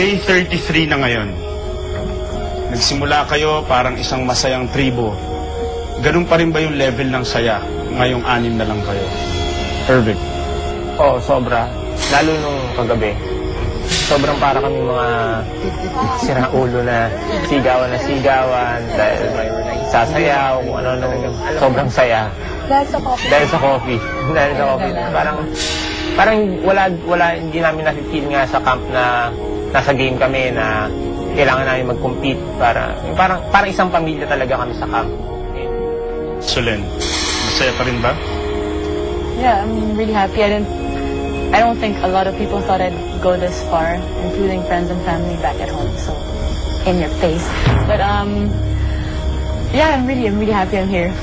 Day 33 na ngayon. Nagsimula kayo parang isang masayang tribo. Ganun pa rin ba yung level ng saya ngayong 6 na lang kayo? Perfect. Oo, sobra. Lalo nung kagabi. Sobrang para kami mga siraulo na sigawan dahil may sasayaw, kung ano, sobrang saya. Dahil sa coffee. Dahil sa coffee. Dahil sa coffee. Parang wala, hindi namin nafe-feel nga sa camp na nasa game kami na kailangan namin mag-compete. Parang isang pamilya talaga kami sa camp. Solen, masaya pa rin ba? Yeah, I'm really happy. I don't think a lot of people thought I'd go this far, including friends and family back at home. So, in your face. But yeah, I'm really happy I'm here.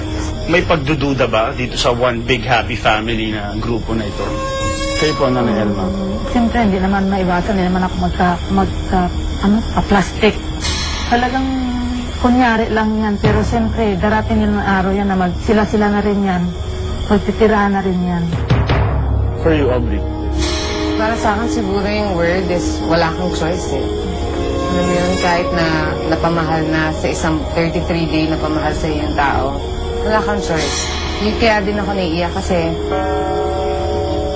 May pagdududa ba dito sa One Big Happy Family na grupo na ito? Kayo po, Nanay Elma. Siyempre, hindi naman maiwasan, hindi naman ako plastic. Talagang kunyari lang yan, pero siyempre, darating yung araw yan na sila na rin yan. Magtitiraan na rin yan. For you, Aubrey? Para sa akin siguro yung word is wala kang choice eh. Alam mo yun, kahit na napamahal na sa isang 33-day napamahal sa iyong tao, wala kang choice. Kaya din ako naiiyak kasi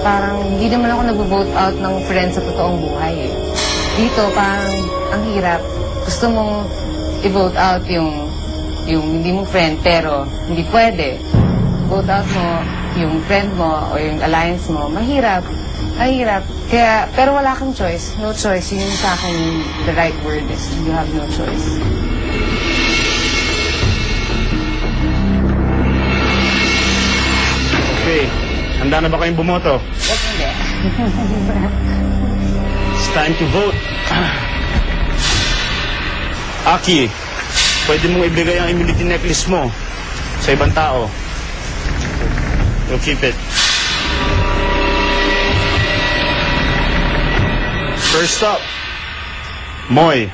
parang hindi naman ako nag-vote out ng friend sa totoong buhay eh. Dito parang ang hirap. Gusto mong i-vote out yung hindi mo friend pero hindi pwede. Vote out mo yung friend mo o yung alliance mo. Mahirap. Mahirap. Kaya, pero wala kang choice. No choice. Yun sa akin, the right word is you have no choice. Okay. Handa na ba kayong bumoto? Hindi. It's time to vote. Aki, pwede mong ibigay ang immunity necklace mo sa ibang tao. You'll keep it. First up, Moy.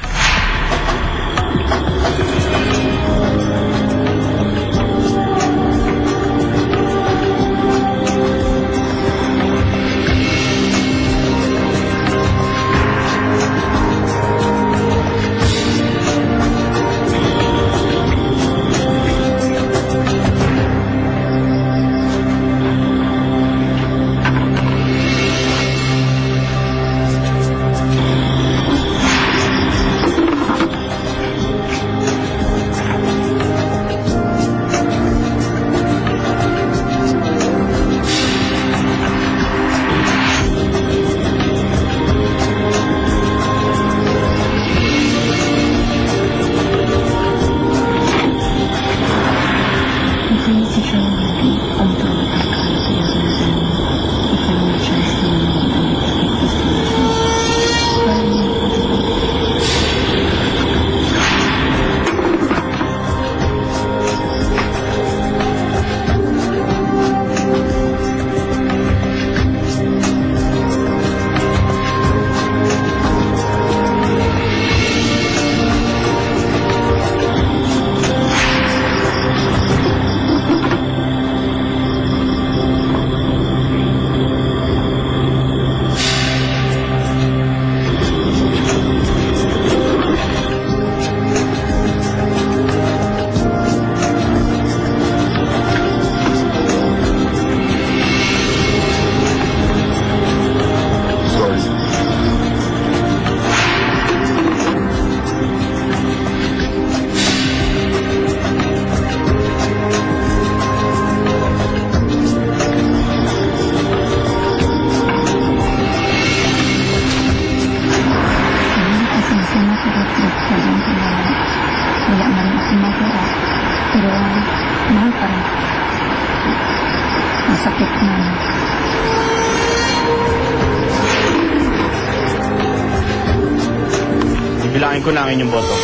Masakit na. Bibilangin ko lang inyong boto.